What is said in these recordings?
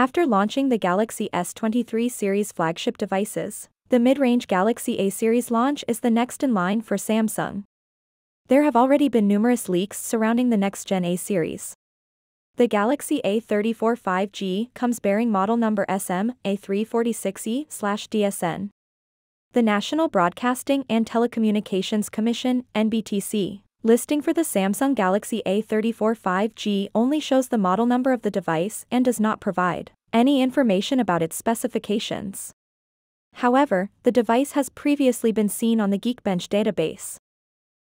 After launching the Galaxy S23 series flagship devices, the mid-range Galaxy A series launch is the next in line for Samsung. There have already been numerous leaks surrounding the next-gen A series. The Galaxy A34 5G comes bearing model number SM A346E/DSN. The National Broadcasting and Telecommunications Commission (NBTC) listing for the Samsung Galaxy A34 5G only shows the model number of the device and does not provide any information about its specifications. However, the device has previously been seen on the Geekbench database.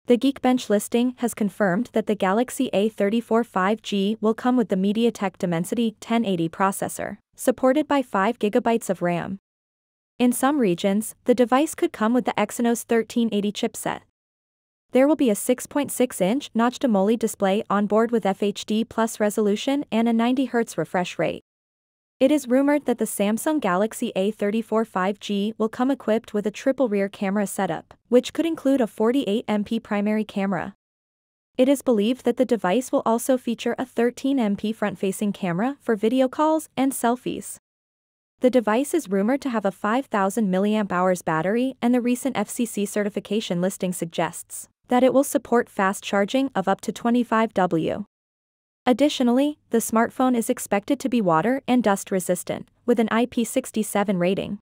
The Geekbench listing has confirmed that the Galaxy A34 5G will come with the MediaTek Dimensity 1080 processor, supported by 5 GB of RAM. In some regions, the device could come with the Exynos 1380 chipset. There will be a 6.6-inch notched AMOLED display on board with FHD+ resolution and a 90 Hz refresh rate. It is rumored that the Samsung Galaxy A34 5G will come equipped with a triple rear camera setup, which could include a 48MP primary camera. It is believed that the device will also feature a 13MP front-facing camera for video calls and selfies. The device is rumored to have a 5,000 mAh battery, and the recent FCC certification listing suggests that it will support fast charging of up to 25 W. Additionally, the smartphone is expected to be water and dust resistant, with an IP67 rating.